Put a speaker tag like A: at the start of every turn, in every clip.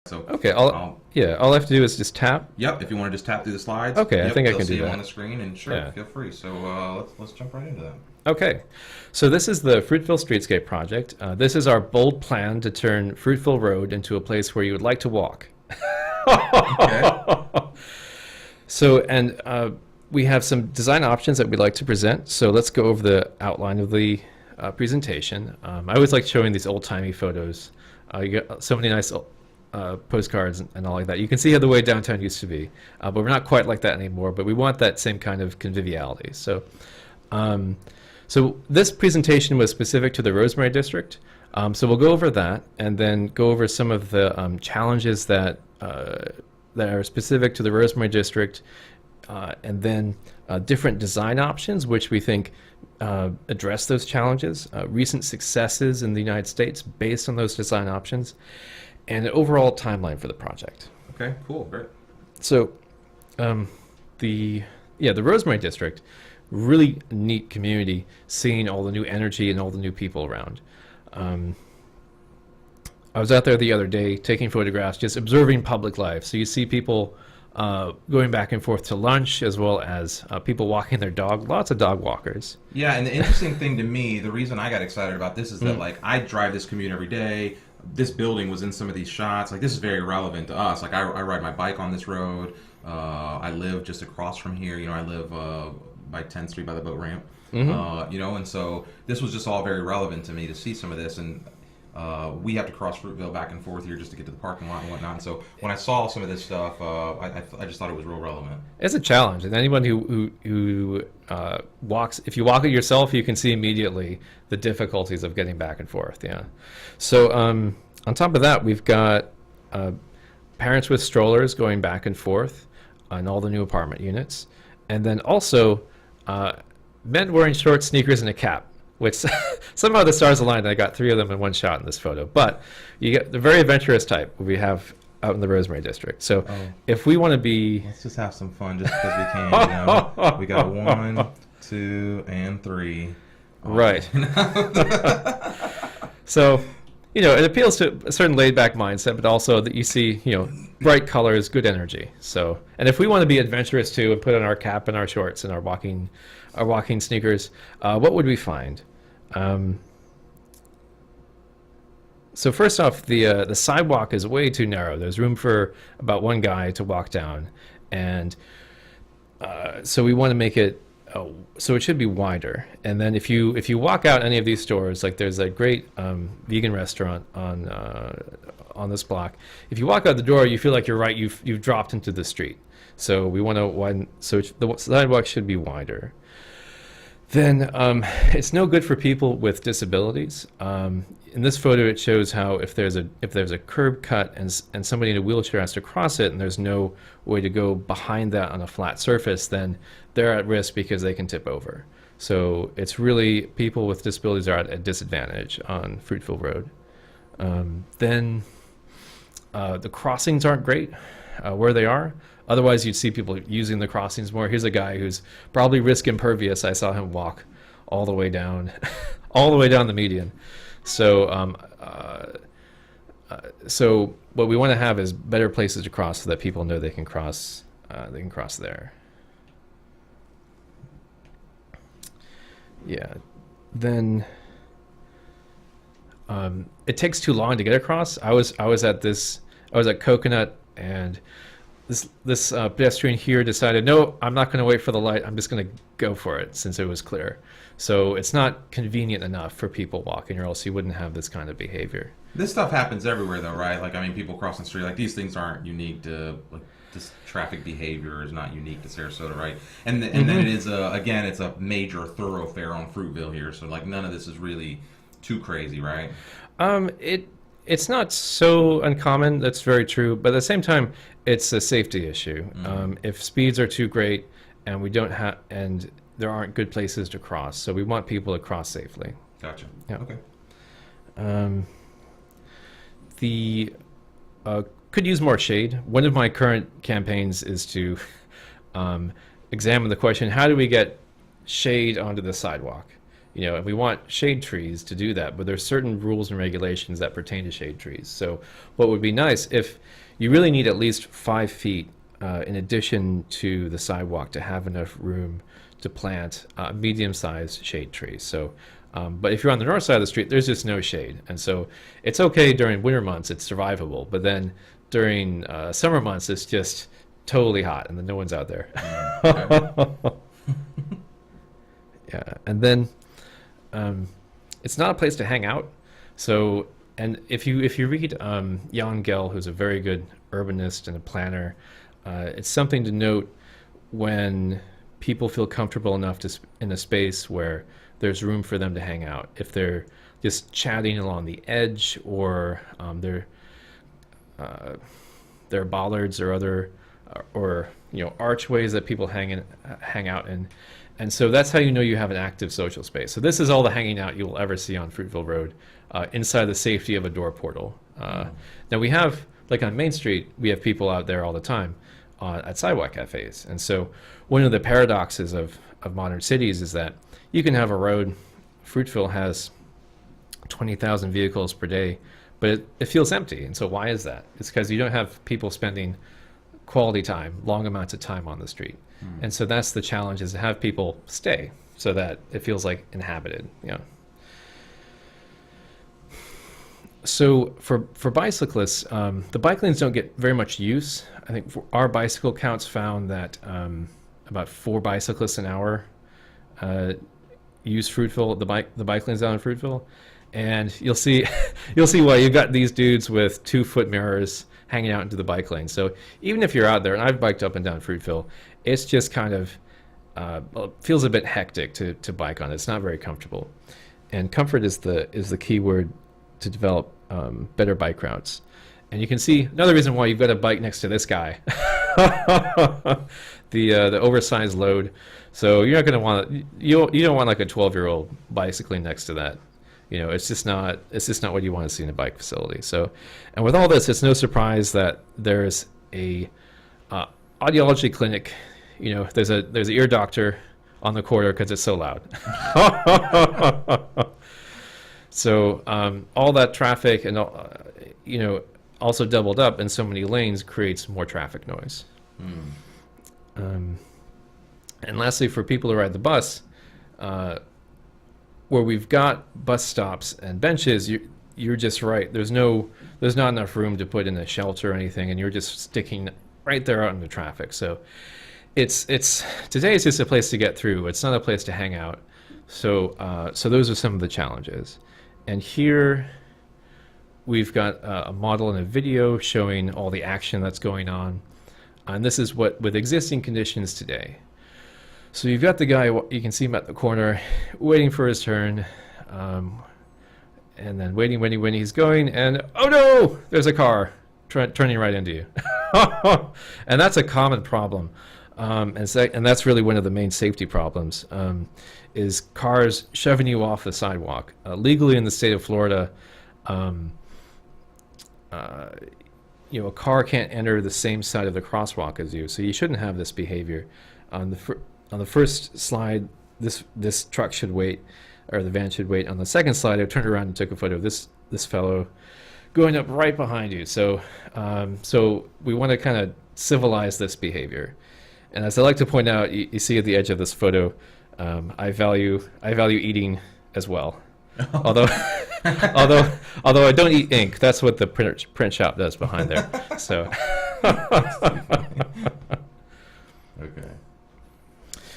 A: So
B: Okay, all I have to do is just tap.
A: yep, if you want to just tap through the slides,
B: Okay,
A: yep,
B: I think I
A: they'll
B: can
A: see
B: do
A: them
B: that.
A: on the screen, and sure,
B: Yeah.
A: feel free. So let's jump right into that.
B: Okay, so this is the Fruitville Streetscape Project. This is our bold plan to turn Fruitville Road into a place where you would like to walk.
A: Okay.
B: So, and we have some design options that we'd like to present. So let's go over the outline of the presentation. I always like showing these old-timey photos. You got so many nice postcards and all like that. You can see how the way downtown used to be, but we're not quite like that anymore. But we want that same kind of conviviality. So, so this presentation was specific to the Rosemary District. So we'll go over that and then go over some of the challenges that are specific to the Rosemary District, and then different design options which we think address those challenges, recent successes in the United States based on those design options, and an overall timeline for the project.
A: Okay. Cool. Great.
B: So, the Rosemary District, really neat community, seeing all the new energy and all the new people around. I was out there the other day taking photographs, just observing public life. So you see people going back and forth to lunch, as well as people walking their dog. Lots of dog walkers.
A: Yeah, and the interesting thing to me, the reason I got excited about this is that like I drive this commute every day. This building was in some of these shots. Like this is very relevant to us. Like I ride my bike on this road. I live just across from here. You know, I live by 10th Street by the boat ramp. You know, and so this was just all very relevant to me to see some of this. And we have to cross Fruitville back and forth here just to get to the parking lot and whatnot. And so when I saw some of this stuff, I just thought it was real relevant.
B: It's a challenge, and anyone who walks, if you walk it yourself, you can see immediately the difficulties of getting back and forth. Yeah. So on top of that, we've got parents with strollers going back and forth on all the new apartment units, and then also men wearing shorts, sneakers, and a cap. Which somehow the stars aligned, and I got 3 of them in one shot in this photo. But you get the very adventurous type we have out in the Rosemary District. So if we want to be...
A: Let's just have some fun just because we can, you know? We got 1, 2, and 3.
B: Right. So, you know, it appeals to a certain laid-back mindset, but also that you see, you know, bright colors, good energy. So, and if we want to be adventurous too and put on our cap and our shorts and our walking sneakers, what would we find? So first off, the sidewalk is way too narrow. There's room for about one guy to walk down, and so we want to make it so it should be wider. And then if you walk out any of these stores, like there's a great vegan restaurant on this block. If you walk out the door, you feel like you've dropped into the street. So we want to widen. So the sidewalk should be wider. Then it's no good for people with disabilities. In this photo, it shows how if there's a curb cut and somebody in a wheelchair has to cross it, and there's no way to go behind that on a flat surface, then they're at risk because they can tip over. So it's really people with disabilities are at a disadvantage on Fruitville Road. Then the crossings aren't great where they are. Otherwise, you'd see people using the crossings more. Here's a guy who's probably risk impervious. I saw him walk all the way down, all the way down the median. So, so what we want to have is better places to cross so that people know they can cross. They can cross there. Yeah. Then it takes too long to get across. I was at Coconut, and this pedestrian here decided, no, I'm not going to wait for the light. I'm just going to go for it since it was clear. So it's not convenient enough for people walking, or else you wouldn't have this kind of behavior.
A: This stuff happens everywhere, though, right? Like, I mean, people crossing the street. Like, these things aren't unique to, like, this traffic behavior is not unique to Sarasota, right? And then it is, again, it's a major thoroughfare on Fruitville here. So, like, none of this is really too crazy, right?
B: It's not so uncommon. That's very true. But at the same time, it's a safety issue. If speeds are too great and we don't have, and there aren't good places to cross, so we want people to cross safely.
A: Gotcha.
B: Yeah.
A: Okay.
B: Could use more shade. One of my current campaigns is to examine the question: how do we get shade onto the sidewalk? And we want shade trees to do that, but there's certain rules and regulations that pertain to shade trees. So what would be nice, if you really need at least 5 feet in addition to the sidewalk to have enough room to plant medium-sized shade trees. So, but if you're on the north side of the street, there's just no shade. And so it's okay during winter months, it's survivable. But then during summer months, it's just totally hot and then no one's out there. Yeah, and then it's not a place to hang out. So, and if you read Jan Gehl, who's a very good urbanist and a planner, it's something to note when people feel comfortable enough in a space where there's room for them to hang out. If they're just chatting along the edge, or there are bollards or other, or archways that people hang out in. And so that's how you know you have an active social space. So this is all the hanging out you'll ever see on Fruitville Road, inside the safety of a door portal. Now we have, like on Main Street, we have people out there all the time at sidewalk cafes. And so one of the paradoxes of modern cities is that you can have a road, Fruitville has 20,000 vehicles per day, but it feels empty. And so why is that? It's because you don't have people spending quality time, long amounts of time on the street. And so that's the challenge, is to have people stay so that it feels like inhabited. So for bicyclists, the bike lanes don't get very much use. I think our bicycle counts found that about 4 bicyclists an hour use Fruitville, the bike lanes down in Fruitville, and you'll see why. You've got these dudes with 2-foot mirrors hanging out into the bike lane. So even if you're out there, and I've biked up and down Fruitville, it's just kind of feels a bit hectic to bike on. It's not very comfortable, and comfort is the key word to develop better bike routes. And you can see another reason why you've got a bike next to this guy, the oversized load. So you're not going to want you don't want like a 12-year-old bicycling next to that. It's just not what you want to see in a bike facility. So, and with all this, it's no surprise that there's a audiology clinic. There's an ear doctor on the corner because it's so loud. So all that traffic and also doubled up in so many lanes creates more traffic noise. And lastly, for people who ride the bus, where we've got bus stops and benches, you're just right. There's not enough room to put in a shelter or anything, and you're just sticking right there out in the traffic. So today it's just a place to get through. It's not a place to hang out. So those are some of the challenges. And here we've got a model and a video showing all the action that's going on. And this is what with existing conditions today. So you've got the guy, you can see him at the corner, waiting for his turn, and then waiting when he's going, and oh no, there's a car turning right into you. And that's a common problem. And that's really one of the main safety problems, is cars shoving you off the sidewalk. Legally in the state of Florida, a car can't enter the same side of the crosswalk as you, so you shouldn't have this behavior. On the first slide, this truck should wait, or the van should wait. On the second slide, I turned around and took a photo of this fellow going up right behind you. So we want to kind of civilize this behavior. And as I like to point out, you see at the edge of this photo, I value eating as well. although I don't eat ink. That's what the print shop does behind there. So
A: okay.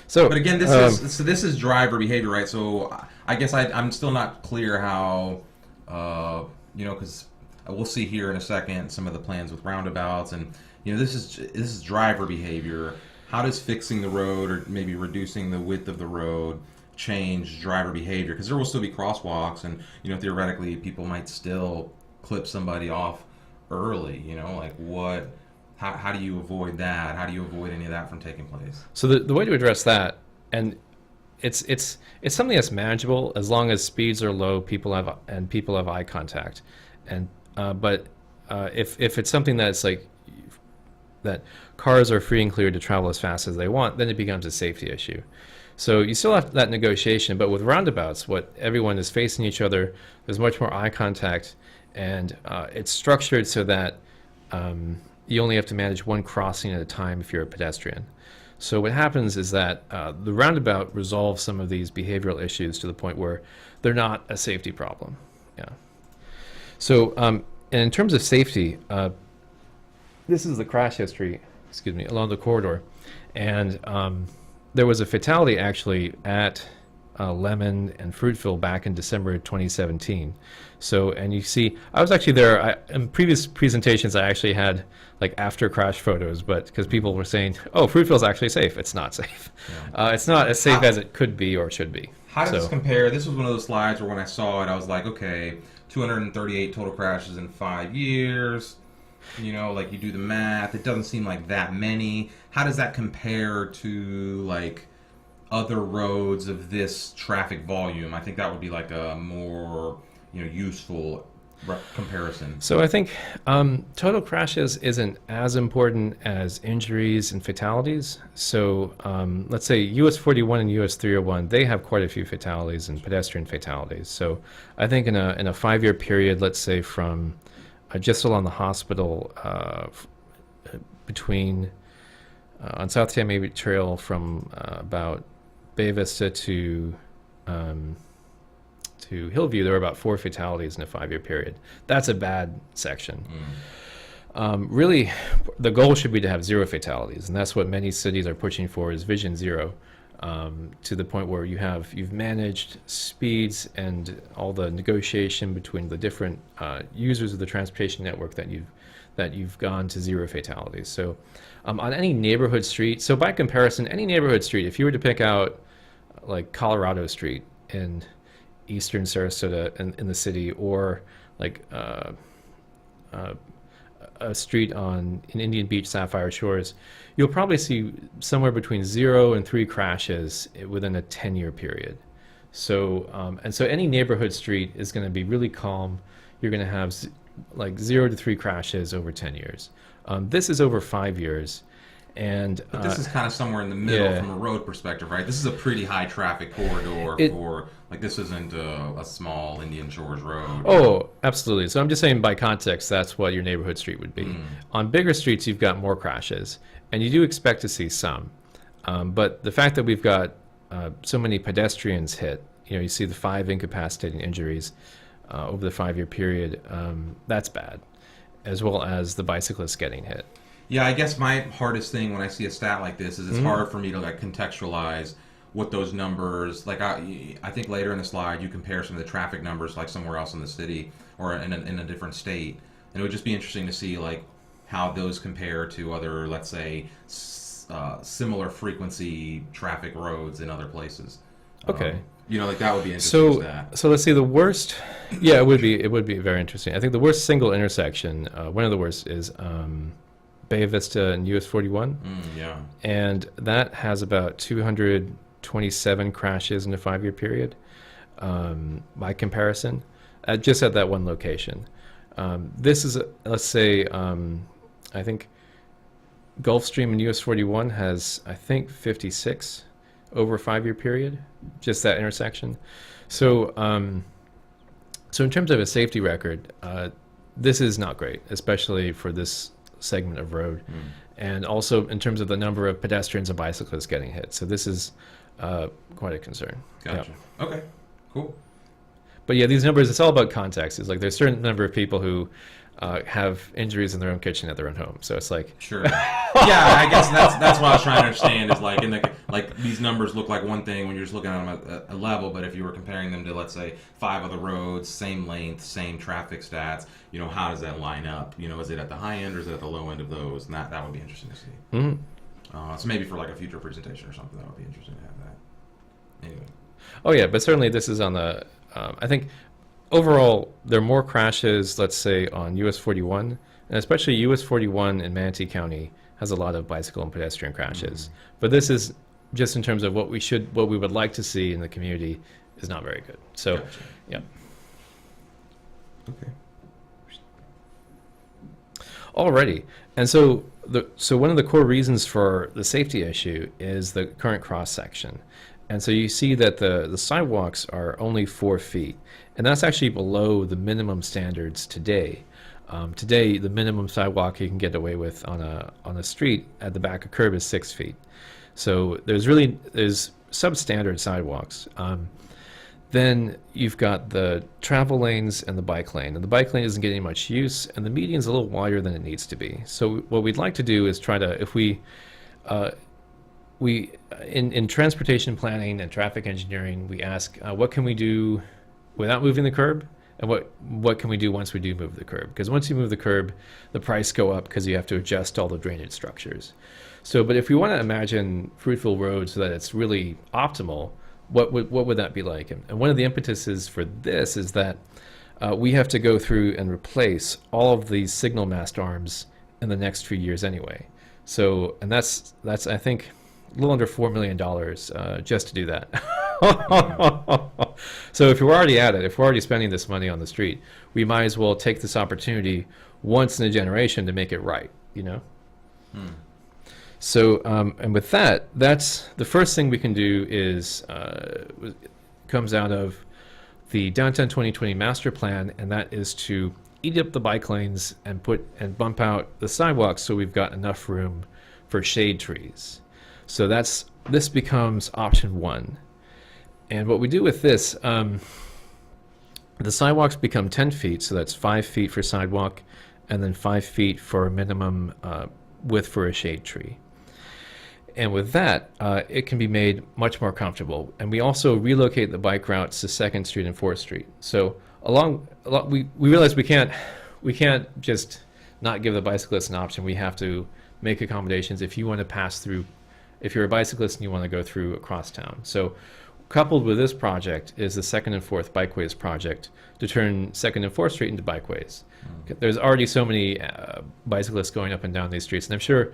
B: So,
A: but again, this is driver behavior, right? So I guess I'm still not clear how, because we'll see here in a second some of the plans with roundabouts, and this is driver behavior. How does fixing the road or maybe reducing the width of the road change driver behavior? Because there will still be crosswalks, and theoretically people might still clip somebody off early. Like what? How do you avoid that? How do you avoid any of that from taking place? So
B: the way to address that, and it's something that's manageable as long as speeds are low, people have eye contact, and but if it's something that's like that cars are free and clear to travel as fast as they want, then it becomes a safety issue. So you still have that negotiation, but with roundabouts, what everyone is facing each other, there's much more eye contact, and it's structured so that you only have to manage one crossing at a time if you're a pedestrian. So what happens is that the roundabout resolves some of these behavioral issues to the point where they're not a safety problem. Yeah. So and in terms of safety, this is the crash history, excuse me, along the corridor, and there was a fatality actually at Lemon and Fruitville back in December 2017. So, and you see, I was actually there. In previous presentations, I actually had like after crash photos, but because people were saying, "Oh, Fruitville's actually safe," it's not safe. Yeah. It's not as safe as it could be or should be.
A: How does this compare? This was one of those slides where when I saw it, I was like, okay, 238 total crashes in 5 years. You know, like you do the math, it doesn't seem like that many. How does that compare to like other roads of this traffic volume? I think that would be like a more, useful comparison.
B: So I think total crashes isn't as important as injuries and fatalities. So let's say US 41 and US 301, they have quite a few fatalities and pedestrian fatalities. So I think in a 5-year period, let's say from just along the hospital between on South Tammy Trail from about Bay Vista to Hillview, there were about 4 fatalities in a 5-year period. That's a bad section. Really, the goal should be to have 0 fatalities, and that's what many cities are pushing for, is Vision Zero, to the point where you've managed speeds and all the negotiation between the different users of the transportation network that you've gone to 0 fatalities. So on any neighborhood street, so by comparison, any neighborhood street, if you were to pick out like Colorado Street in eastern Sarasota in the city, or like a street in Indian Beach, Sapphire Shores, you'll probably see somewhere between 0 and 3 crashes within a 10-year period. So and so any neighborhood street is going to be really calm. You're going to have like 0 to 3 crashes over 10 years. This is over 5 years. But
A: this is kind of somewhere in the middle from a road perspective, right? This is a pretty high traffic corridor this isn't a small Indian Shores road.
B: Oh, absolutely. So I'm just saying by context, that's what your neighborhood street would be. On bigger streets, you've got more crashes, and you do expect to see some. But the fact that we've got so many pedestrians hit, you see the 5 incapacitating injuries over the 5-year period, that's bad, as well as the bicyclists getting hit.
A: Yeah, I guess my hardest thing when I see a stat like this is it's hard for me to like contextualize what those numbers, like I think later in the slide you compare some of the traffic numbers like somewhere else in the city or in a different state, and it would just be interesting to see like how those compare to other, let's say, similar frequency traffic roads in other places.
B: Okay.
A: Like that would be interesting.
B: So let's see, the worst. Yeah, it would be very interesting. I think the worst single intersection, one of the worst, is Bay Vista and US 41.
A: Yeah. And
B: that has about 227 crashes in a 5-year period. By comparison, just at that one location. This is, let's say, I think Gulfstream and US 41 has, I think, 56 over a 5-year period, just that intersection. So, so in terms of a safety record, this is not great, especially for this segment of road, and also in terms of the number of pedestrians and bicyclists getting hit. So this is quite a concern.
A: Gotcha. Yeah. Okay, cool.
B: But yeah, these numbers, it's all about context. It's like there's a certain number of people who have injuries in their own kitchen at their own home. So it's like...
A: Sure. Yeah, I guess that's what I was trying to understand is like these numbers look like one thing when you're just looking at them at a level, but if you were comparing them to, let's say, 5 other roads, same length, same traffic stats, how does that line up? Is it at the high end or is it at the low end of those? And that would be interesting to see. So maybe for like a future presentation or something, that would be interesting to have that. Anyway.
B: Oh yeah, but certainly this is on the... I think overall, there are more crashes, let's say, on US 41, and especially US 41 in Manatee County has a lot of bicycle and pedestrian crashes. But this is just in terms of what we would like to see in the community is not very good. So,
A: gotcha.
B: Yeah.
A: Okay.
B: Alrighty, and so one of the core reasons for the safety issue is the current cross section. And so you see that the sidewalks are only 4 feet, and that's actually below the minimum standards today. Today, the minimum sidewalk you can get away with on a street at the back of curb is 6 feet. So there's substandard sidewalks. Then you've got the travel lanes and the bike lane. And the bike lane isn't getting much use, and the median's a little wider than it needs to be. So what we'd like to do is try to, if we in transportation planning and traffic engineering, we ask what can we do without moving the curb, and what can we do once we do move the curb? Because once you move the curb, the price go up because you have to adjust all the drainage structures. So, but if we want to imagine Fruitville Road so that it's really optimal, what would that be like? And one of the impetuses for this is that we have to go through and replace all of these signal mast arms in the next few years anyway. So, and that's I think a little under $4 million just to do that. So if we're already at it, if we're already spending this money on the street, we might as well take this opportunity once in a generation to make it right, you know? So, and with that, that's the first thing we can do is, comes out of the Downtown 2020 Master Plan, and that is to eat up the bike lanes and bump out the sidewalks so we've got enough room for shade trees. So this becomes option 1. And what we do with this, the sidewalks become 10 feet, so that's 5 feet for sidewalk, and then 5 feet for a minimum width for a shade tree. And with that, it can be made much more comfortable. And we also relocate the bike routes to 2nd Street and 4th Street. So we realize we can't just not give the bicyclists an option. We have to make accommodations if you want to pass through, if you're a bicyclist and you want to go through across town. So coupled with this project is the 2nd and 4th Bikeways project to turn 2nd and 4th Street into bikeways. There's already so many bicyclists going up and down these streets, and I'm sure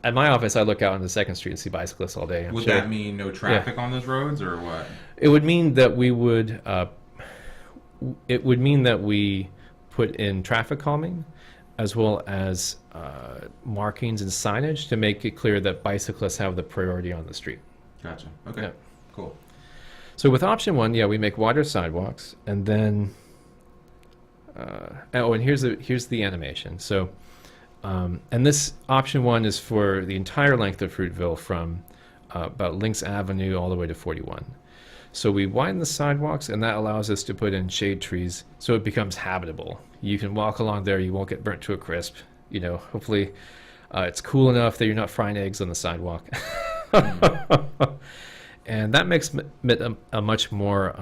B: at my office I look out on the 2nd Street and see bicyclists all day.
A: Would that mean no traffic on those roads, or what?
B: It would mean that we would. It would mean that we put in traffic calming, as well as markings and signage to make it clear that bicyclists have the priority on the street.
A: Gotcha. Okay.
B: Yeah.
A: Cool.
B: So with option 1, we make wider sidewalks, and then and here's the animation. So and this option 1 is for the entire length of Fruitville from about Lynx Avenue all the way to 41. So we widen the sidewalks, and that allows us to put in shade trees so it becomes habitable. You can walk along there, you won't get burnt to a crisp. You know, hopefully it's cool enough that you're not frying eggs on the sidewalk. And that makes it a much more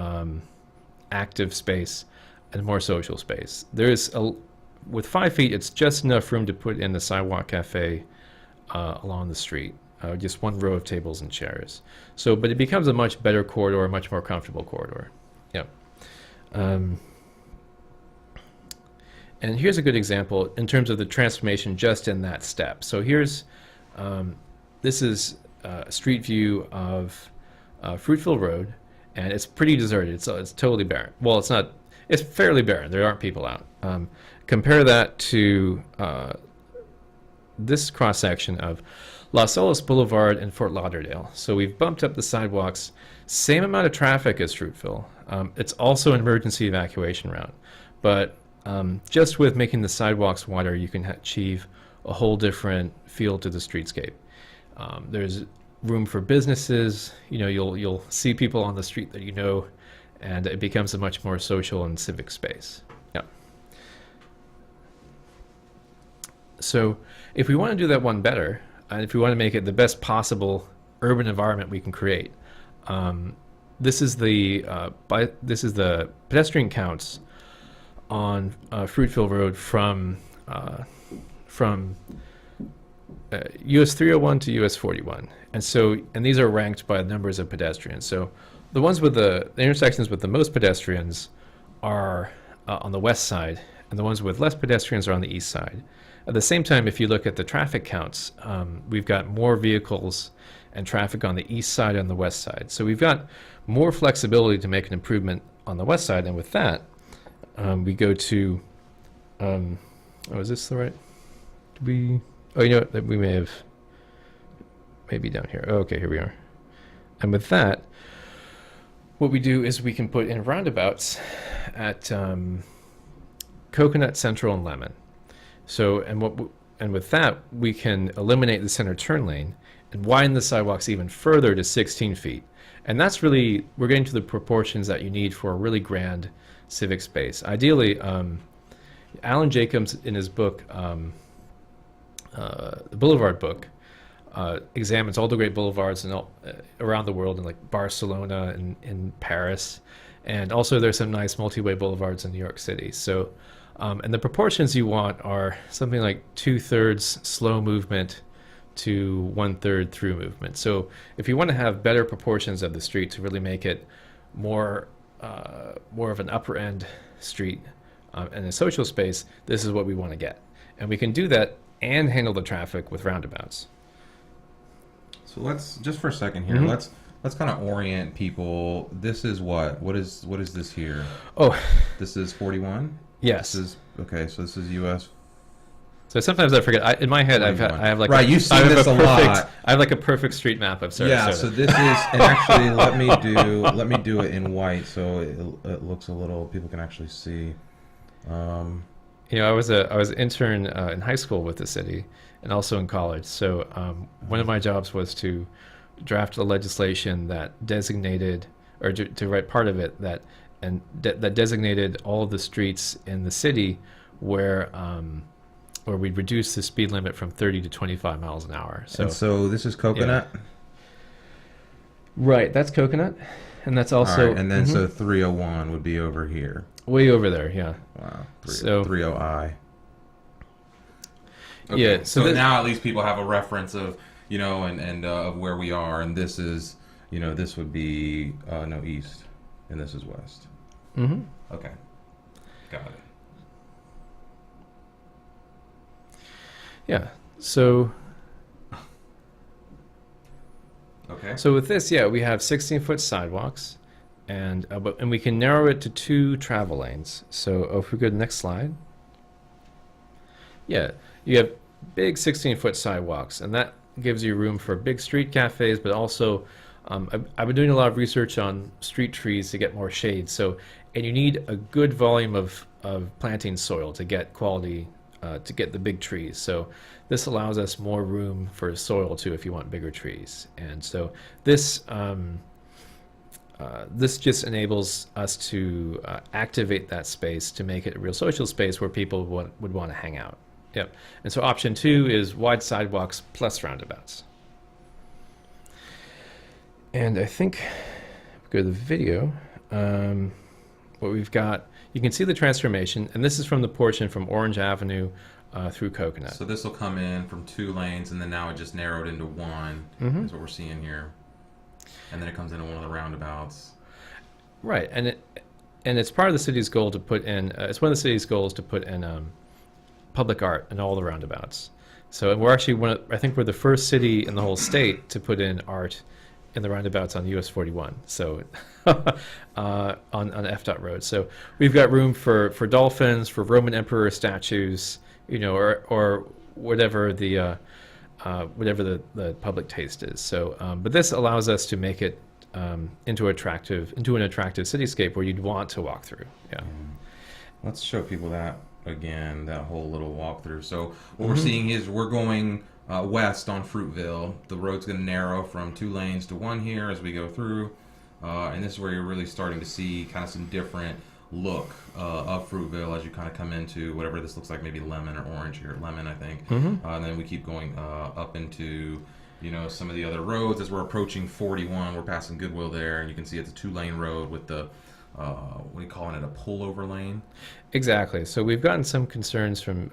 B: active space and more social space. With 5 feet, it's just enough room to put in the sidewalk cafe along the street. Just one row of tables and chairs. So, but it becomes a much better corridor, a much more comfortable corridor. Yeah. And here's a good example in terms of the transformation just in that step. So here's, this is a street view of Fruitville Road, and it's pretty deserted. It's totally barren. Well, it's not. It's fairly barren. There aren't people out. Compare that to this cross section of Las Olas Boulevard and Fort Lauderdale. So we've bumped up the sidewalks, same amount of traffic as Fruitville. It's also an emergency evacuation route, but just with making the sidewalks wider, you can achieve a whole different feel to the streetscape. There's room for businesses. You know, you'll see people on the street that you know, and it becomes a much more social and civic space. Yeah. So if we want to do that one better, and if we want to make it the best possible urban environment we can create, this is the pedestrian counts on Fruitville Road from US 301 to US 41. And these are ranked by numbers of pedestrians. So the ones with the intersections with the most pedestrians are on the west side, and the ones with less pedestrians are on the east side. At the same time, if you look at the traffic counts, we've got more vehicles and traffic on the east side and the west side. So we've got more flexibility to make an improvement on the west side. And with that, we go to, is this the right? You know what? We may have, maybe down here. Oh, okay, here we are. And with that, what we do is we can put in roundabouts at Coconut, Central, and Lemon. So, and with that, we can eliminate the center turn lane and widen the sidewalks even further to 16 feet. And that's really, we're getting to the proportions that you need for a really grand civic space. Ideally, Alan Jacobs, in his book, the Boulevard book, examines all the great boulevards around the world, in like Barcelona and in Paris. And also there's some nice multi-way boulevards in New York City. So, and the proportions you want are something like 2/3 slow movement to 1/3 through movement. So if you want to have better proportions of the street to really make it more of an upper end street and a social space, this is what we want to get. And we can do that and handle the traffic with roundabouts.
A: So let's just for a second here. Let's kind of orient people. This is what? What is this here?
B: Oh,
A: this is 41.
B: Yes.
A: This is okay. So this is U.S.
B: So sometimes I forget. In my head, I have like
A: right. You've seen this a lot.
B: I have like a perfect street map of Sarasota.
A: Yeah. So this is, and actually, let me do it in white so it looks a little. People can actually see.
B: I was an intern in high school with the city, and also in college. So one of my jobs was to draft the legislation that designated, or to write part of it that designated all of the streets in the city where we'd reduce the speed limit from 30 to 25 miles an hour.
A: So this is Coconut?
B: Yeah. Right, that's Coconut. And that's also...
A: All right, and then so 301 would be over here.
B: Way over there, yeah.
A: Wow,
B: 30I.
A: Okay.
B: Yeah,
A: so now at least people have a reference of, and of where we are, and this is, this would be, east, and this is west.
B: Mm-hmm.
A: Okay, got it.
B: Yeah. So.
A: Okay.
B: So with this, we have 16-foot sidewalks, and we can narrow it to 2 travel lanes. So if we go to the next slide. Yeah, you have big 16-foot sidewalks, and that gives you room for big street cafes, but also I've been doing a lot of research on street trees to get more shade. So, and you need a good volume of planting soil to get quality. To get the big trees. So this allows us more room for soil too if you want bigger trees. And so this this just enables us to activate that space to make it a real social space where people would want to hang out. Yep. And so option 2 is wide sidewalks plus roundabouts. And I think go to the video. What we've got, you can see the transformation, and this is from the portion from Orange Avenue through Coconut.
A: So this will come in from 2 lanes, and then now it just narrowed into 1, is what we're seeing here. And then it comes into one of the roundabouts.
B: Right, and it's part of the city's goal to put in, it's one of the city's goals to put in public art in all the roundabouts. So we're actually I think we're the first city in the whole state to put in art in the roundabouts on US 41, so on FDOT road. So we've got room for dolphins, for Roman emperor statues, or whatever the public taste is. So, but this allows us to make it into an attractive cityscape where you'd want to walk through. Yeah.
A: Let's show people that again, that whole little walkthrough. So what we're seeing is we're going west on Fruitville. The road's going to narrow from 2 lanes to 1 here as we go through, and this is where you're really starting to see kind of some different look of Fruitville as you kind of come into whatever this looks like, maybe lemon or orange here. Lemon, I think. And then we keep going up into some of the other roads. As we're approaching 41, we're passing Goodwill there, and you can see it's a 2-lane road with the what are you calling it, a pullover lane?
B: Exactly. So we've gotten some concerns from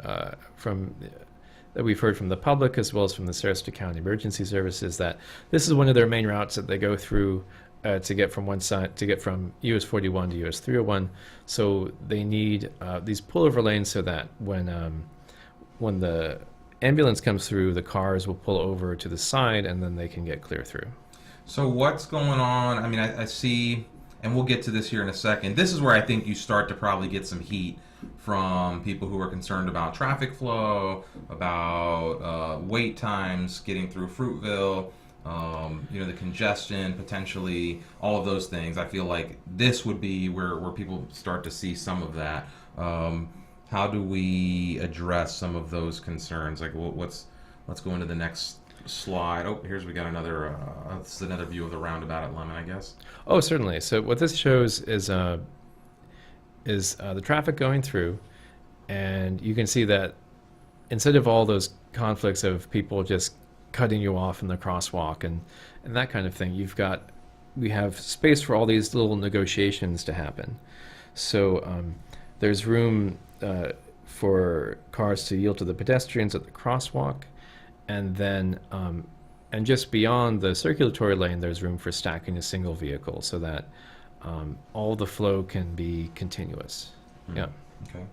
B: that we've heard from the public as well as from the Sarasota County Emergency Services that this is one of their main routes that they go through to get from one side, to get from US 41 to US 301. So they need these pullover lanes so that when the ambulance comes through, the cars will pull over to the side and then they can get clear through.
A: So what's going on? I mean, I see, and we'll get to this here in a second. This is where I think you start to probably get some heat from people who are concerned about traffic flow, about wait times getting through Fruitville. the congestion, potentially all of those things. I feel like this would be where people start to see some of that. How do we address some of those concerns? Like, let's go into the next slide. Oh, we got another. This is another view of the roundabout at Lemon, I guess.
B: Oh, certainly. So what this shows is the traffic going through, and you can see that instead of all those conflicts of people just cutting you off in the crosswalk and that kind of thing, we have space for all these little negotiations to happen. So there's room for cars to yield to the pedestrians at the crosswalk, and then and just beyond the circulatory lane, there's room for stacking a single vehicle so that all the flow can be continuous. Yeah.
A: Okay.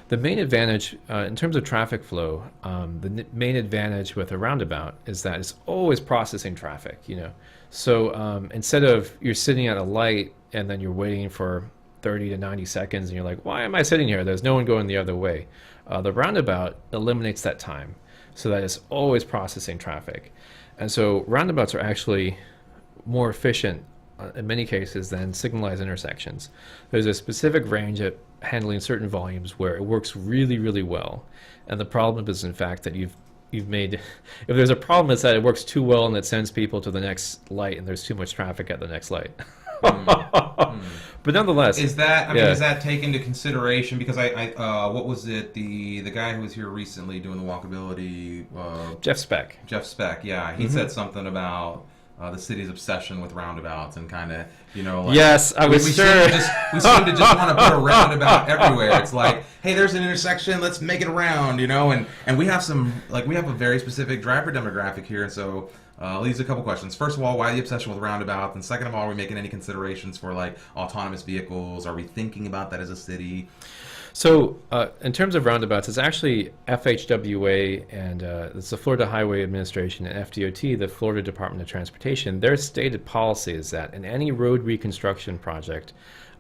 B: The main advantage, in terms of traffic flow, main advantage with a roundabout is that it's always processing traffic, So instead of you're sitting at a light and then you're waiting for 30 to 90 seconds and you're like, why am I sitting here? There's no one going the other way. The roundabout eliminates that time so that it's always processing traffic. And so roundabouts are actually more efficient in many cases than signalized intersections. There's a specific range at handling certain volumes where it works really, really well. And the problem is, in fact, that you've made, if there's a problem, it's that it works too well and it sends people to the next light and there's too much traffic at the next light. But nonetheless,
A: is that taken into consideration? Because what was it? The guy who was here recently doing the walkability,
B: Jeff Speck.
A: Yeah, he said something about the city's obsession with roundabouts and kind of,
B: yes, I was sure.
A: We seem to just want to put a roundabout everywhere. It's like, hey, there's an intersection, let's make it a round, and we have we have a very specific driver demographic here, and so leaves a couple questions. First of all, why the obsession with roundabouts? And second of all, are we making any considerations for autonomous vehicles? Are we thinking about that as a city?
B: So in terms of roundabouts, it's actually FHWA and it's the Florida Highway Administration and FDOT, the Florida Department of Transportation. Their stated policy is that in any road reconstruction project,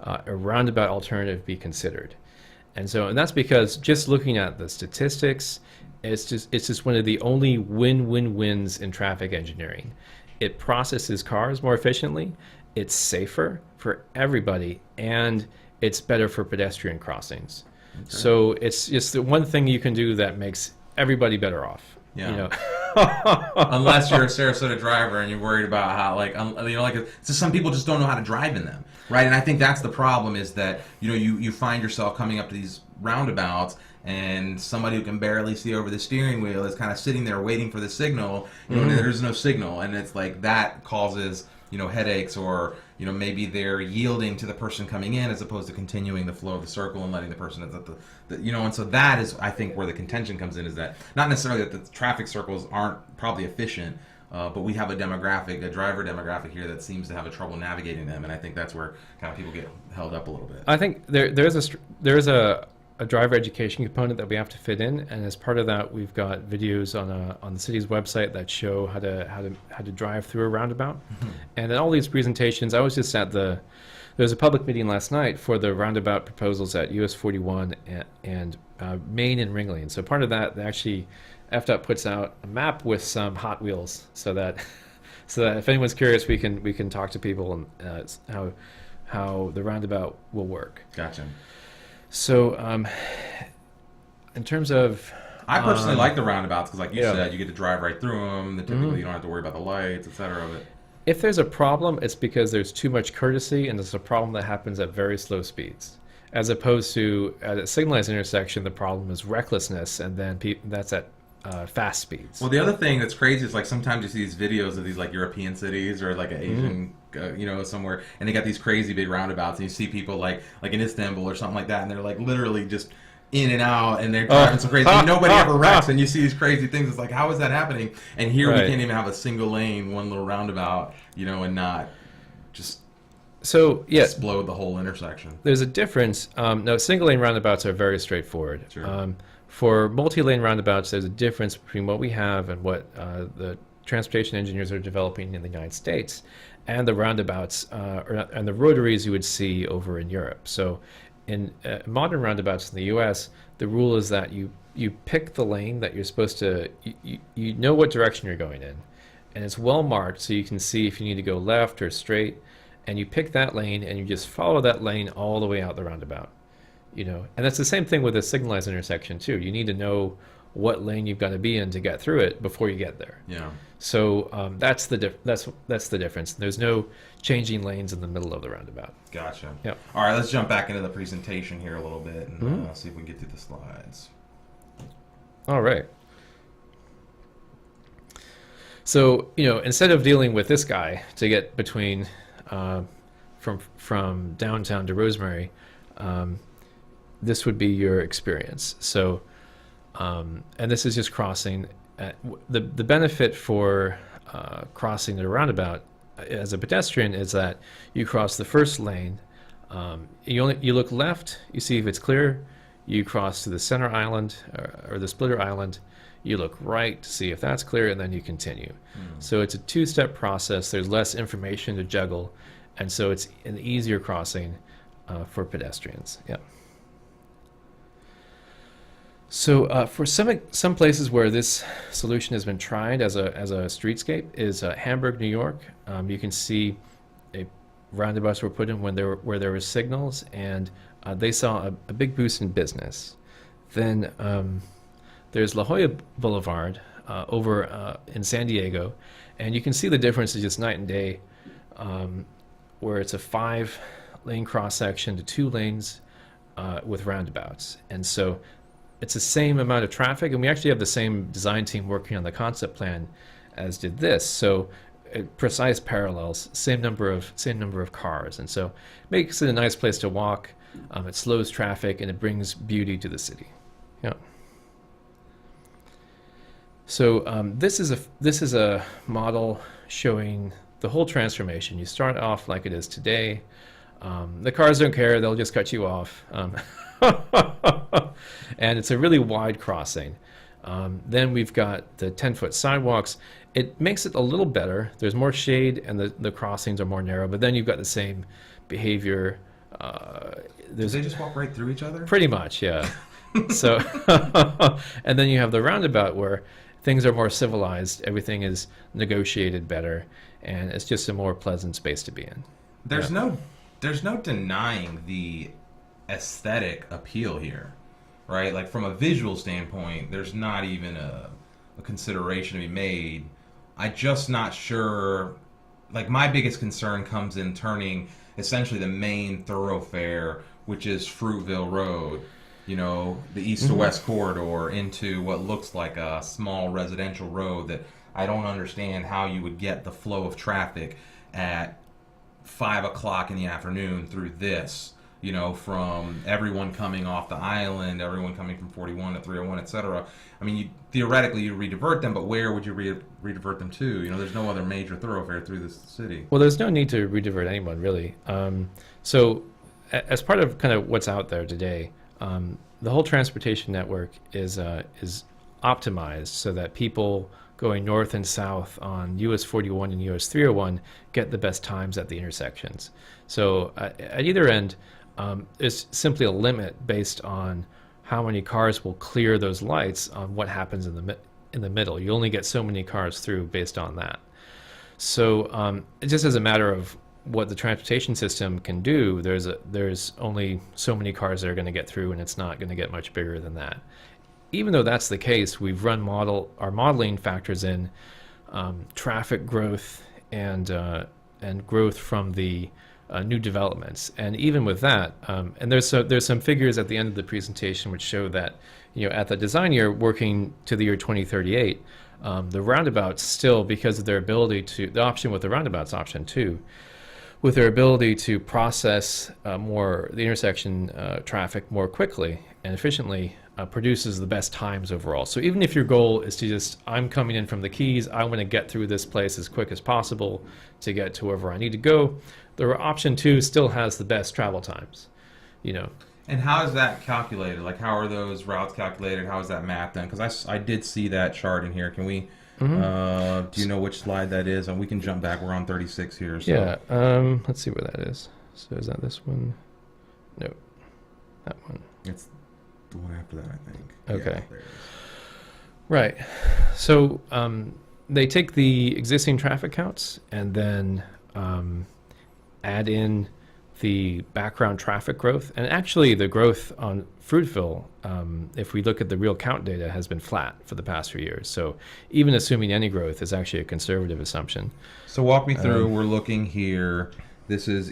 B: a roundabout alternative be considered. And that's because just looking at the statistics, it's just one of the only win-win-wins in traffic engineering. It processes cars more efficiently, it's safer for everybody, and it's better for pedestrian crossings. Okay. So it's just the one thing you can do that makes everybody better off.
A: Yeah. Unless you're a Sarasota driver and you're worried about how, it's just some people just don't know how to drive in them, right? And I think that's the problem is that, you find yourself coming up to these roundabouts and somebody who can barely see over the steering wheel is kind of sitting there waiting for the signal, and there's no signal. And it's like that causes, headaches, or, maybe they're yielding to the person coming in as opposed to continuing the flow of the circle and letting the person at and so that is, I think, where the contention comes in, is that not necessarily that the traffic circles aren't probably efficient, but we have a driver demographic here that seems to have a trouble navigating them, and I think that's where kind of people get held up a little bit.
B: I think there's a driver education component that we have to fit in, and as part of that, we've got videos on the city's website that show how to drive through a roundabout. Mm-hmm. And in all these presentations, I was just at there was a public meeting last night for the roundabout proposals at US 41 and Main and Ringling. And so part of that, FDOT puts out a map with some Hot Wheels, so that if anyone's curious, we can talk to people and how the roundabout will work.
A: Gotcha.
B: So, in terms of,
A: I personally like the roundabouts because, like you said, you get to drive right through them. Typically, you don't have to worry about the lights, etc. But
B: if there's a problem, it's because there's too much courtesy, and it's a problem that happens at very slow speeds, as opposed to at a signalized intersection, the problem is recklessness, and then that's at fast speeds.
A: Well, the other thing that's crazy is sometimes you see these videos of these European cities or an Asian. Somewhere, and they got these crazy big roundabouts, and you see people like in Istanbul or something like that, and they're literally just in and out, and they're driving so crazy. And nobody ever wrecks, and you see these crazy things. It's like, how is that happening? And here we can't even have a single lane, one little roundabout, and not just explode the whole intersection.
B: There's a difference. No, single lane roundabouts are very straightforward. Sure. For multi-lane roundabouts, there's a difference between what we have and what the transportation engineers are developing in the United States, and the roundabouts and the rotaries you would see over in Europe. So in modern roundabouts in the US, the rule is that you pick the lane that you're supposed to, you know what direction you're going in. and it's well marked, so you can see if you need to go left or straight, and you pick that lane and you just follow that lane all the way out the roundabout. And that's the same thing with a signalized intersection too. You need to know what lane you've got to be in to get through it before you get there.
A: Yeah.
B: So that's the difference. There's no changing lanes in the middle of the roundabout.
A: Gotcha.
B: Yep.
A: All right, let's jump back into the presentation here a little bit and see if we can get through the slides.
B: All right. So, instead of dealing with this guy to get between from downtown to Rosemary, this would be your experience. So, and this is just crossing. The benefit for crossing the roundabout as a pedestrian is that you cross the first lane. You look left, you see if it's clear. You cross to the center island or the splitter island. You look right to see if that's clear, and then you continue. So it's a two-step process. There's less information to juggle, and so it's an easier crossing for pedestrians. Yeah. So for some places where this solution has been tried as a streetscape is Hamburg, New York. You can see roundabouts were put in where there were signals, and they saw a big boost in business. Then there's La Jolla Boulevard over in San Diego, and you can see the difference is just night and day, where it's a 5-lane cross section to 2 lanes with roundabouts. And so it's the same amount of traffic, and we actually have the same design team working on the concept plan as did this. So precise parallels, same number of cars, and so makes it a nice place to walk. It slows traffic and it brings beauty to the city. Yeah. So this is a model showing the whole transformation. You start off like it is today. The cars don't care; they'll just cut you off. And it's a really wide crossing. Then we've got the 10-foot sidewalks. It makes it a little better. There's more shade and the crossings are more narrow, but then you've got the same behavior.
A: Do they just walk right through each other?
B: Pretty much, yeah. So, and then you have the roundabout where things are more civilized. Everything is negotiated better, and it's just a more pleasant space to be in.
A: There's no denying the aesthetic appeal here, right? Like from a visual standpoint, there's not even a consideration to be made. I'm just not sure. Like my biggest concern comes in turning essentially the main thoroughfare, which is Fruitville Road, the east to west corridor, into what looks like a small residential road that I don't understand how you would get the flow of traffic at 5 o'clock in the afternoon through this, from everyone coming off the island, everyone coming from 41 to 301, etc. I mean, theoretically, you redivert them, but where would you redivert them to? There's no other major thoroughfare through this city.
B: Well, there's no need to redivert anyone, really. So as part of kind of what's out there today, the whole transportation network is optimized so that people going north and south on US 41 and US 301 get the best times at the intersections. So at either end, it's simply a limit based on how many cars will clear those lights on what happens in the middle. You only get so many cars through based on that. So it just as a matter of what the transportation system can do, there's only so many cars that are going to get through, and it's not going to get much bigger than that. Even though that's the case, we've run our modeling factors in traffic growth and growth from the new developments. And even with that, and there's some figures at the end of the presentation which show that at the design year, working to the year 2038, the roundabouts still, because of their ability to, the option with the roundabouts, option 2, with their ability to process the intersection traffic more quickly and efficiently, produces the best times overall. So even if your goal is to I'm coming in from the Keys, I want to get through this place as quick as possible to get to wherever I need to go, the option 2 still has the best travel times,
A: And how is that calculated? Like, how are those routes calculated? How is that mapped then? Because I did see that chart in here. Can we, do you know which slide that is? And we can jump back. We're on 36 here. So.
B: Yeah, let's see where that is. So is that this one? No, that one.
A: It's the one after that, I think.
B: Okay.
A: Yeah, there it is.
B: Right. So they take the existing traffic counts and then add in the background traffic growth. And actually, the growth on Fruitville, if we look at the real count data, has been flat for the past few years. So even assuming any growth is actually a conservative assumption.
A: So walk me through. We're looking here. This is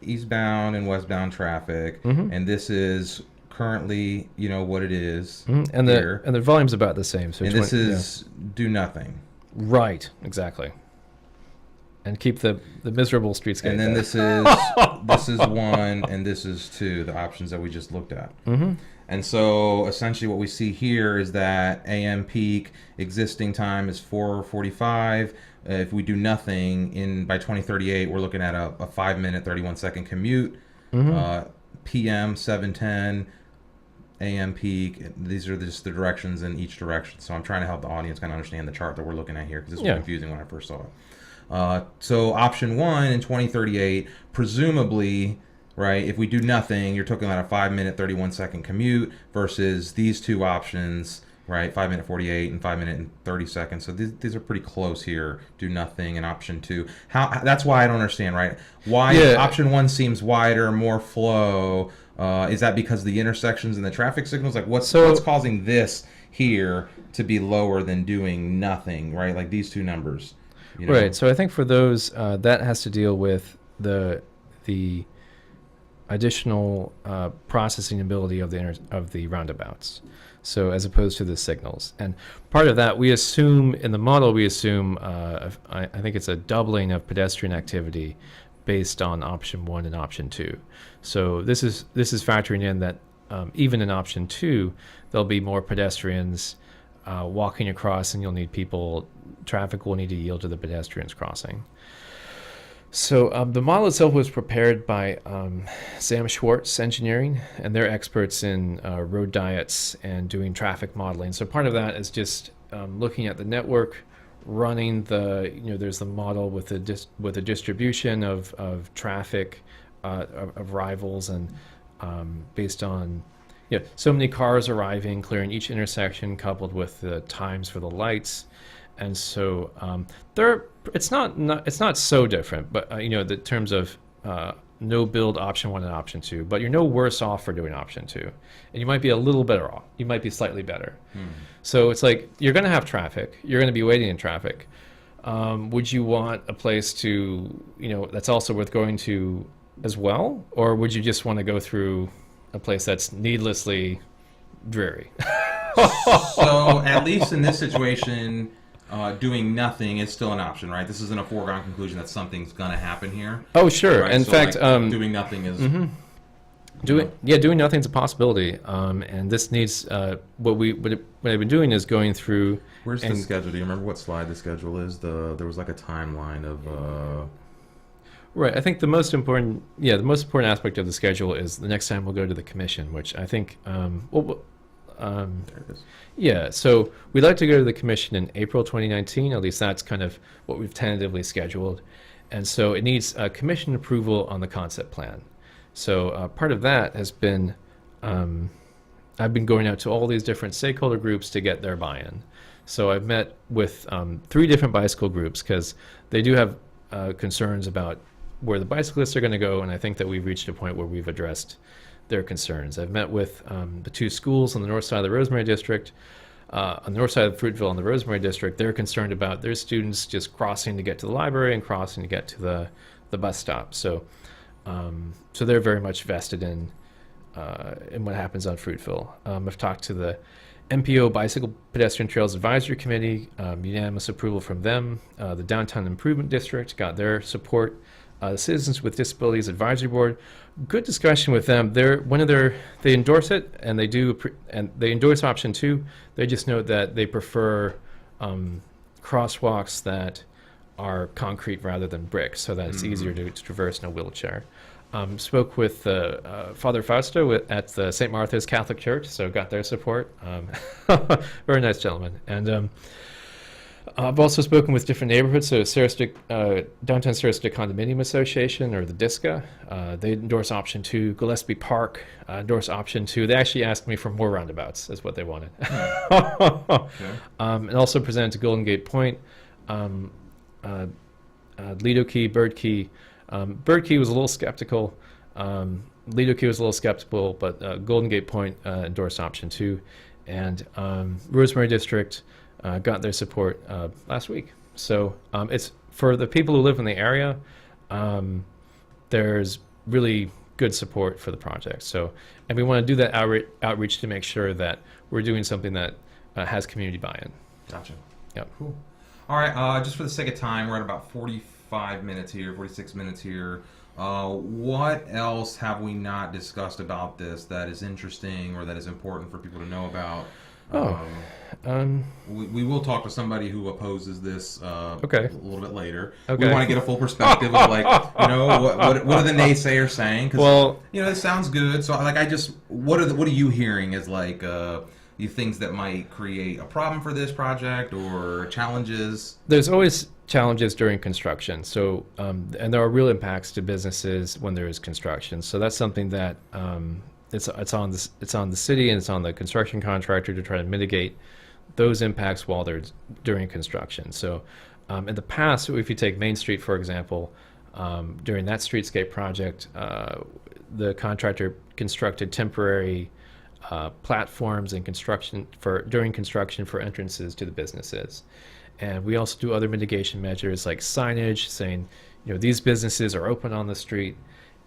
A: eastbound and westbound traffic, and this is currently, what it is
B: and
A: here.
B: the volume's about the same. So
A: and this is do nothing.
B: Right, exactly. And keep the miserable streetscape.
A: And then this is 1 and this is 2, the options that we just looked at. And so essentially what we see here is that AM peak existing time is 4:45. If we do nothing by 2038, we're looking at a 5-minute 31-second commute. PM 7:10, AM peak. These are just the directions in each direction. So I'm trying to help the audience kind of understand the chart that we're looking at here, because this was confusing when I first saw it. So option 1 in 2038, presumably, right, if we do nothing, you're talking about a 5-minute 31-second commute versus these two options, right, 5-minute 48 and 5-minute and 30 seconds. So these are pretty close here. Do nothing and option 2. That's why I don't understand, right? Why option 1 seems wider, more flow. Is that because of the intersections and the traffic signals? Like what's causing this here to be lower than doing nothing, right? Like these two numbers.
B: Right. So I think for those, that has to deal with the additional processing ability of the roundabouts. So as opposed to the signals, and part of that we assume in the model, I think it's a doubling of pedestrian activity based on option 1 and option 2. So this is factoring in that even in option 2, there'll be more pedestrians walking across, and you'll need people. Traffic will need to yield to the pedestrians crossing. So the model itself was prepared by Sam Schwartz Engineering, and they're experts in road diets and doing traffic modeling. So part of that is just looking at the network, running there's the model with the distribution of traffic of arrivals, and based on so many cars arriving, clearing each intersection, coupled with the times for the lights. And so it's not so different, but the terms of no build option 1 and option 2, but you're no worse off for doing option 2, and you might be a little better off. You might be slightly better. So it's like you're going to have traffic. You're going to be waiting in traffic. Would you want a place to that's also worth going to as well, or would you just want to go through a place that's needlessly dreary?
A: So at least in this situation, doing nothing is still an option, right? This isn't a foregone conclusion that something's going to happen here.
B: Oh, sure.
A: Right?
B: In fact,
A: doing nothing is...
B: doing nothing is a possibility. And this needs... what I've been doing is going through...
A: Where's the schedule? Do you remember what slide the schedule is? There was like a timeline of...
B: Right. I think the most important aspect of the schedule is the next time we'll go to the commission, which I think... there it is. Yeah, so we'd like to go to the commission in April 2019. At least that's kind of what we've tentatively scheduled. And so it needs commission approval on the concept plan. So part of that has been, I've been going out to all these different stakeholder groups to get their buy-in. So I've met with 3 different bicycle groups, because they do have concerns about where the bicyclists are going to go, and I think that we've reached a point where we've addressed their concerns. I've met with the 2 schools on the north side of the Rosemary District, on the north side of Fruitville and the Rosemary District. They're concerned about their students just crossing to get to the library and crossing to get to the bus stop. So they're very much vested in what happens on Fruitville. I've talked to the MPO Bicycle Pedestrian Trails Advisory Committee, unanimous approval from them. The Downtown Improvement District got their support. The Citizens with Disabilities Advisory Board, good discussion with them. They endorse it, and they endorse option 2. They just note that they prefer crosswalks that are concrete rather than brick, so that it's easier to traverse in a wheelchair. Spoke with Father Fausto at the St. Martha's Catholic Church, so got their support. Very nice gentleman. And I've also spoken with different neighborhoods. So Sarasota, Downtown Sarasota Condominium Association, or the DISCA, they endorse option 2. Gillespie Park endorse option 2. They actually asked me for more roundabouts, is what they wanted.
A: Okay.
B: And also presented to Golden Gate Point, Lido Key, Bird Key. Bird Key was a little skeptical. Lido Key was a little skeptical, but Golden Gate Point endorsed option 2. And Rosemary District got their support last week. So it's for the people who live in the area. There's really good support for the project. So, and we want to do that outreach to make sure that we're doing something that has community buy-in.
A: Gotcha.
B: Yep.
A: Cool. All right. Just for the sake of time, we're at about 45 minutes here, 46 minutes here. What else have we not discussed about this that is interesting or that is important for people to know about? We will talk to somebody who opposes this
B: Okay.
A: a little bit later.
B: Okay.
A: We want to get a full perspective of what are the naysayers saying? 'Cause,
B: Well,
A: it sounds good. So what are you hearing as you things that might create a problem for this project or challenges?
B: there's always challenges during construction. So, and there are real impacts to businesses when there is construction. So that's something that it's on the city and it's on the construction contractor to try to mitigate those impacts while they're during construction. So, in the past, if you take Main Street for example, during that streetscape project, the contractor constructed temporary platforms and during construction for entrances to the businesses. And we also do other mitigation measures like signage saying, these businesses are open on the street,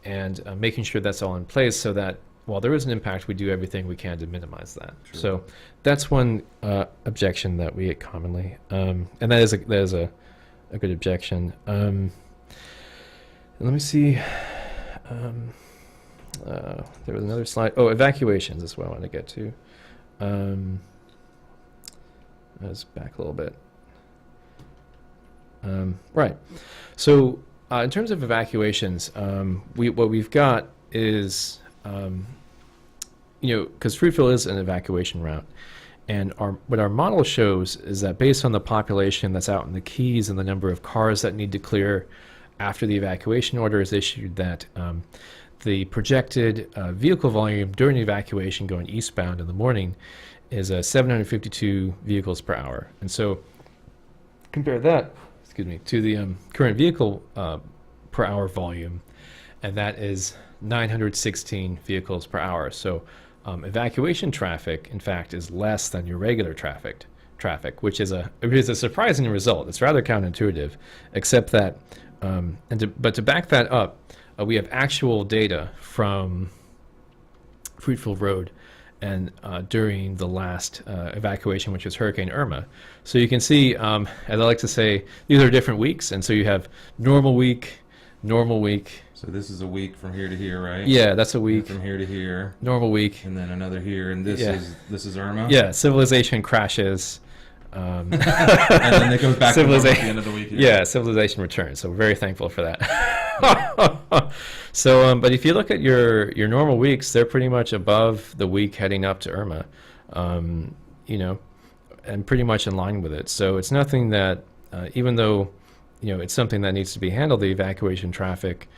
B: and making sure that's all in place so that while there is an impact, we do everything we can to minimize that.
A: Sure.
B: So that's one objection that we get commonly, and that is a good objection. Let me see. There was another slide. Oh, evacuations is what I want to get to. Let's back a little bit. Right. So in terms of evacuations, what we've got is, because Fruitville is an evacuation route, and what our model shows is that based on the population that's out in the Keys and the number of cars that need to clear after the evacuation order is issued, that the projected vehicle volume during evacuation going eastbound in the morning is 752 vehicles per hour. And so compare that, to the current vehicle per hour volume, and that is 916 vehicles per hour. So evacuation traffic, in fact, is less than your regular traffic, which is a surprising result. It's rather counterintuitive, except that, but to back that up, we have actual data from Fruitville Road and during the last evacuation, which was Hurricane Irma. So you can see, as I like to say, these are different weeks, and so you have normal week.
A: So this is a week from here to here, right?
B: Yeah, that's a week.
A: From here to here.
B: Normal week.
A: And then another here, and this is Irma?
B: Yeah, civilization crashes.
A: And then it goes back to normal at the end of the week.
B: Yeah, civilization returns. So we're very thankful for that. So, but if you look at your normal weeks, they're pretty much above the week heading up to Irma, and pretty much in line with it. So it's nothing that, even though, it's something that needs to be handled, the evacuation traffic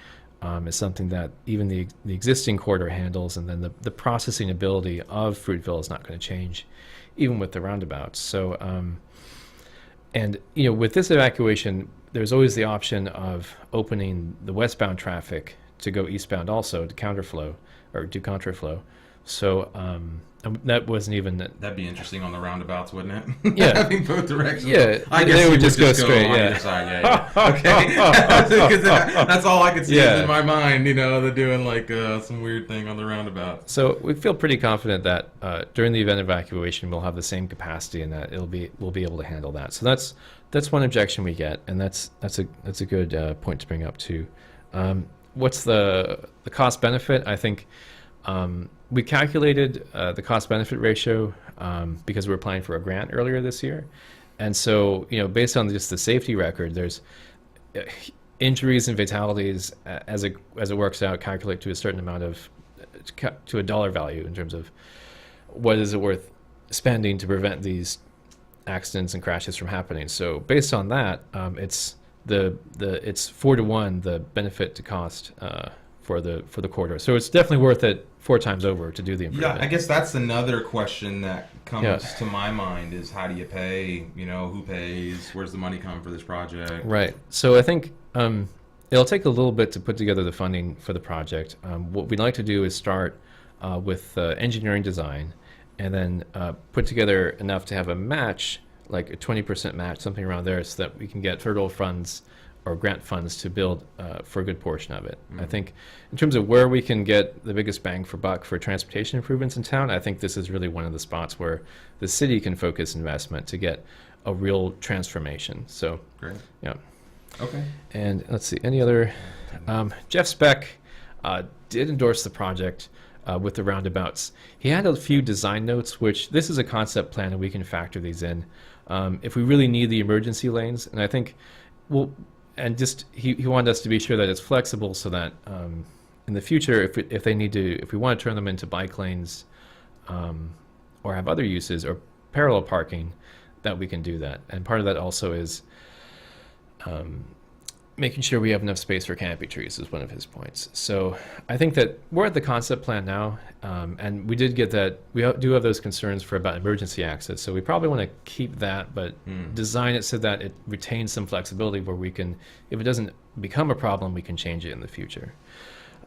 B: is something that even the existing corridor handles, and then the processing ability of Fruitville is not going to change, even with the roundabouts. So, and with this evacuation, there's always the option of opening the westbound traffic to go eastbound also to counterflow or do contraflow. So that wasn't even.
A: That'd be interesting on the roundabouts, wouldn't it?
B: Yeah,
A: having both directions.
B: Yeah,
A: I guess
B: they would just go straight.
A: on either side. Yeah. Okay, because that's all I could see in my mind. They're doing some weird thing on the roundabout.
B: So we feel pretty confident that during the event evacuation, we'll have the same capacity, and that we'll be able to handle that. So that's one objection we get, and that's a good point to bring up too. What's the cost benefit? I think. We calculated the cost-benefit ratio because we were applying for a grant earlier this year. And so, based on just the safety record, there's injuries and fatalities as it works out, calculate to a certain amount of, to a dollar value in terms of what is it worth spending to prevent these accidents and crashes from happening. So based on that, it's it's 4-to-1 the benefit to cost for the corridor. So it's definitely worth it 4 times over to do the improvement.
A: Yeah, I guess that's another question that comes to my mind is how do you pay? You know, who pays? Where's the money come for this project?
B: Right. So I think it'll take a little bit to put together the funding for the project. What we'd like to do is start with engineering design, and then put together enough to have a match, like a 20% match, something around there, so that we can get federal funds or grant funds to build for a good portion of it. I think in terms of where we can get the biggest bang for buck for transportation improvements in town, I think this is really one of the spots where the city can focus investment to get a real transformation. So,
A: Great.
B: Yeah.
A: Okay.
B: And let's see, any other? Jeff Speck did endorse the project with the roundabouts. He had a few design notes, which this is a concept plan and we can factor these in. If we really need the emergency lanes, and I think, well, and just he wanted us to be sure that it's flexible so that in the future, if we want to turn them into bike lanes or have other uses or parallel parking, that we can do that. And part of that also is making sure we have enough space for canopy trees is one of his points. So I think that we're at the concept plan now, and we did get that. We do have those concerns for about emergency access, so we probably want to keep that, but design it so that it retains some flexibility where we can, if it doesn't become a problem, we can change it in the future.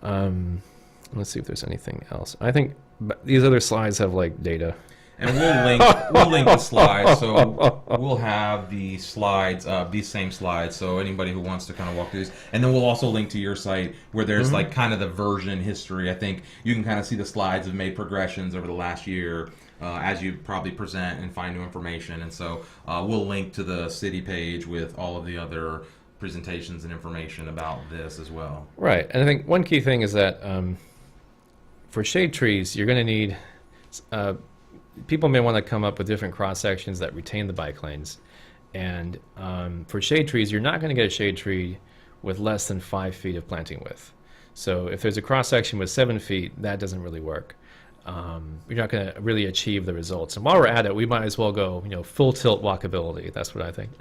B: Let's see if there's anything else. I think these other slides have like data.
A: And we'll link the slides, so we'll have the slides, these same slides, so anybody who wants to kind of walk through these. And then we'll also link to your site where there's like kind of the version history. I think you can kind of see the slides have made progressions over the last year as you probably present and find new information. And so we'll link to the city page with all of the other presentations and information about this as well.
B: Right, and I think one key thing is that for shade trees, you're going to need people may want to come up with different cross sections that retain the bike lanes. And for shade trees, you're not going to get a shade tree with less than 5 feet of planting width. So if there's a cross section with 7 feet, that doesn't really work. You're not going to really achieve the results. And while we're at it, we might as well go, full tilt walkability. That's what I think.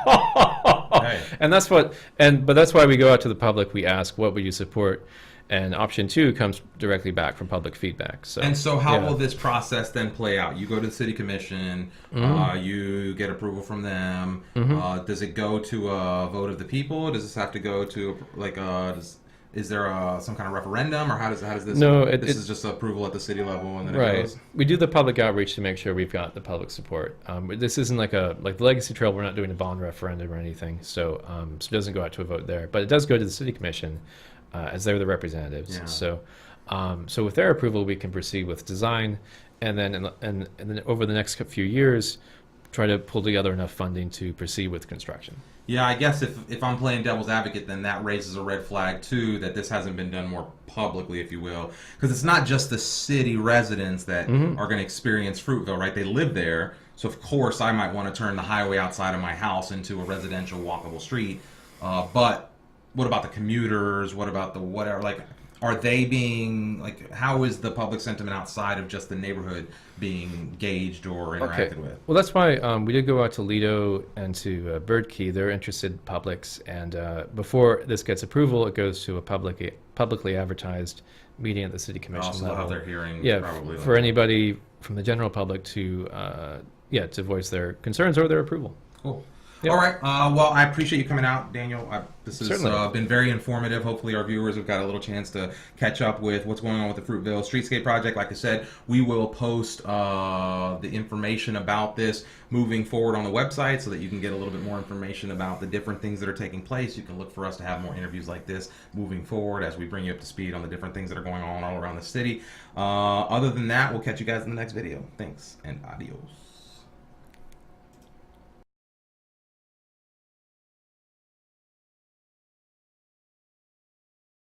A: Right.
B: And but that's why we go out to the public. We ask, what would you support? And option 2 comes directly back from public feedback. So
A: how will this process then play out? You go to the city commission, you get approval from them. Does it go to a vote of the people? Does this have to go to is there some kind of referendum, or how does this?
B: No,
A: this is just approval at the city level, and then
B: right.
A: It goes.
B: We do the public outreach to make sure we've got the public support. This isn't like the Legacy Trail. We're not doing a bond referendum or anything, so it doesn't go out to a vote there. But it does go to the city commission. As they're the representatives.
A: Yeah.
B: So with their approval, we can proceed with design, and then over the next few years, try to pull together enough funding to proceed with construction.
A: Yeah, I guess if I'm playing devil's advocate, then that raises a red flag too, that this hasn't been done more publicly, if you will, because it's not just the city residents that are going to experience Fruitville, right? They live there, so of course I might want to turn the highway outside of my house into a residential walkable street, but what about the commuters? What about the whatever? Like, are they being, how is the public sentiment outside of just the neighborhood being gauged or interacted with?
B: Well, that's why we did go out to Lido and to Birdkey. They're interested publics, and before this gets approval, it goes to a publicly advertised meeting at the city commission
A: Also,
B: level.
A: how they're hearing, probably.
B: For anybody from the general public to voice their concerns or their approval.
A: Cool.
B: Yep.
A: All right. Well, I appreciate you coming out, Daniel. This has
B: Certainly.
A: Been very informative. Hopefully our viewers have got a little chance to catch up with what's going on with the Fruitville Streetscape Project. Like I said, we will post the information about this moving forward on the website so that you can get a little bit more information about the different things that are taking place. You can look for us to have more interviews like this moving forward as we bring you up to speed on the different things that are going on all around the city. Other than that, we'll catch you guys in the next video. Thanks, and adios.